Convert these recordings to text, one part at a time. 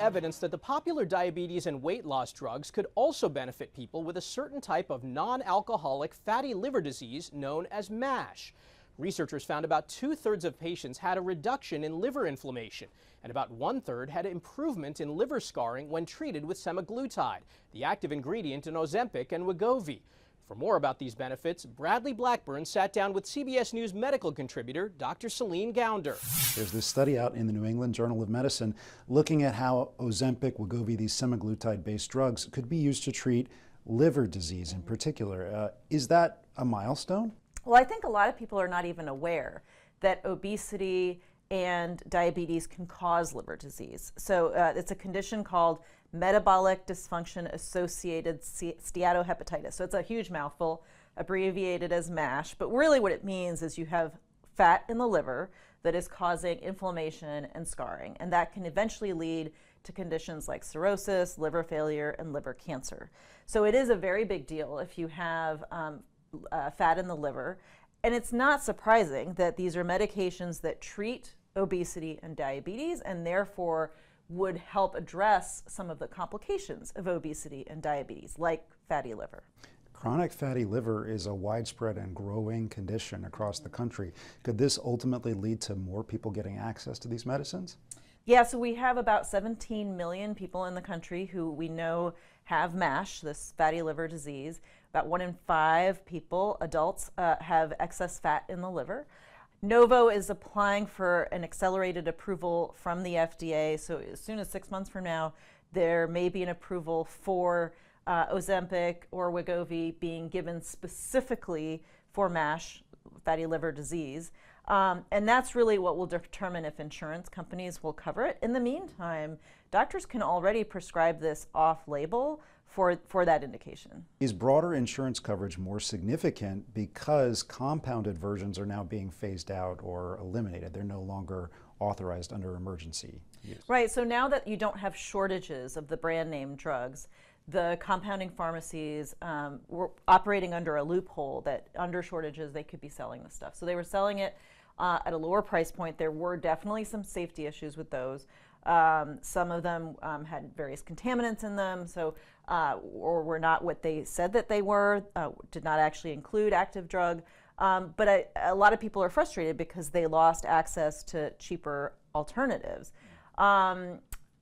evidence that the popular diabetes and weight loss drugs could also benefit people with a certain type of non-alcoholic fatty liver disease known as MASH. Researchers found about 2/3 of patients had a reduction in liver inflammation, and about 1/3 had improvement in liver scarring when treated with semaglutide, the active ingredient in Ozempic and Wegovy. For more about these benefits, Bradley Blackburn sat down with CBS News medical contributor Dr. Celine Gounder. There's this study out in the New England Journal of Medicine looking at how Ozempic, Wegovy, these semaglutide-based drugs could be used to treat liver disease in particular. Is that a milestone? Well, I think a lot of people are not even aware that obesity and diabetes can cause liver disease. So it's a condition called metabolic dysfunction associated steatohepatitis. So it's a huge mouthful, abbreviated as MASH, but really what it means is you have fat in the liver that is causing inflammation and scarring, and that can eventually lead to conditions like cirrhosis, liver failure, and liver cancer. So it is a very big deal if you have fat in the liver, and it's not surprising that these are medications that treat obesity and diabetes and therefore would help address some of the complications of obesity and diabetes, like fatty liver. Chronic fatty liver is a widespread and growing condition across the country. Could this ultimately lead to more people getting access to these medicines? Yeah, so we have about 17 million people in the country who we know have MASH, this fatty liver disease. About 1 in 5 people, adults, have excess fat in the liver. Novo is applying for an accelerated approval from the FDA, so as soon as 6 months from now, there may be an approval for Ozempic or Wegovy being given specifically for MASH, fatty liver disease. And that's really what will determine if insurance companies will cover it. In the meantime, doctors can already prescribe this off-label for that indication. Is broader insurance coverage more significant because compounded versions are now being phased out or eliminated? They're no longer authorized under emergency use. Right, so now that you don't have shortages of the brand name drugs, the compounding pharmacies were operating under a loophole that under shortages they could be selling the stuff. So they were selling it at a lower price point. There were definitely some safety issues with those. Some of them had various contaminants in them, so or were not what they said that they were, did not actually include active drug. But a lot of people are frustrated because they lost access to cheaper alternatives.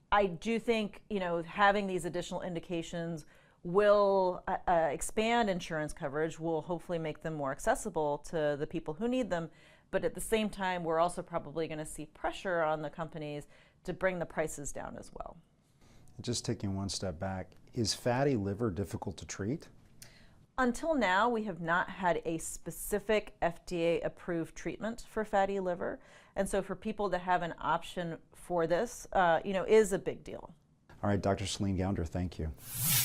I do think, having these additional indications will expand insurance coverage, will hopefully make them more accessible to the people who need them. But at the same time, we're also probably going to see pressure on the companies to bring the prices down as well. Just taking one step back, is fatty liver difficult to treat? Until now, we have not had a specific FDA-approved treatment for fatty liver. And so for people to have an option for this, is a big deal. All right, Dr. Celine Gounder, thank you.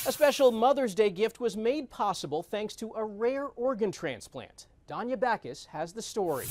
A special Mother's Day gift was made possible thanks to a rare organ transplant. Danya Backus has the story.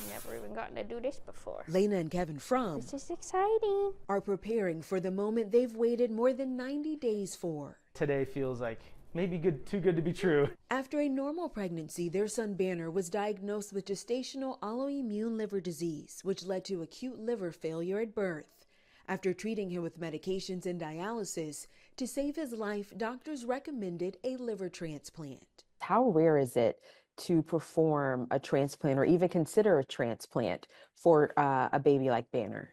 Never even gotten to do this before. Lena and Kevin Fromm This is exciting. are preparing for the moment they've waited more than 90 days for. Today feels like maybe too good to be true. After a normal pregnancy, their son Banner was diagnosed with gestational autoimmune liver disease, which led to acute liver failure at birth. After treating him with medications and dialysis, to save his life, doctors recommended a liver transplant. How rare is it to perform a transplant or even consider a transplant for a baby like Banner?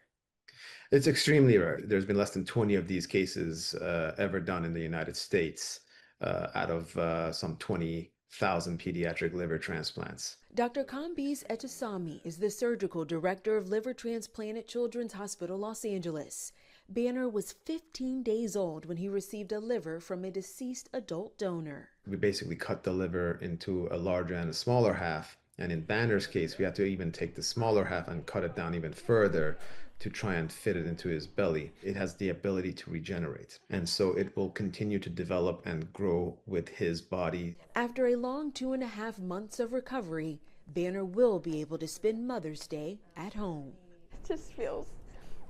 It's extremely rare. There's been less than 20 of these cases ever done in the United States out of some 20,000 pediatric liver transplants. Dr. Kambiz Etasami is the surgical director of liver transplant at Children's Hospital Los Angeles. Banner was 15 days old when he received a liver from a deceased adult donor. We basically cut the liver into a larger and a smaller half. And in Banner's case, we had to even take the smaller half and cut it down even further to try and fit it into his belly. It has the ability to regenerate. And so it will continue to develop and grow with his body. After a long 2.5 months of recovery, Banner will be able to spend Mother's Day at home. It just feels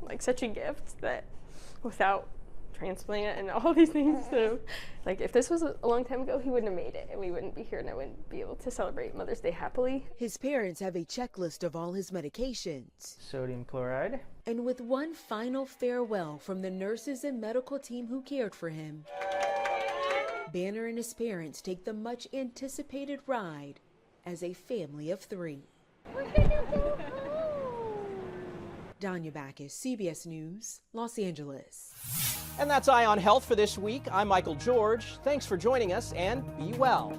like such a gift that without transplant and all these things. So, like, if this was a long time ago, he wouldn't have made it, and we wouldn't be here, and I wouldn't be able to celebrate Mother's Day happily. His parents have a checklist of all his medications. Sodium chloride. And with one final farewell from the nurses and medical team who cared for him, Banner and his parents take the much anticipated ride as a family of 3. We're gonna go home. Danya Backus, CBS News, Los Angeles. And that's Eye on Health for this week. I'm Michael George. Thanks for joining us, and be well.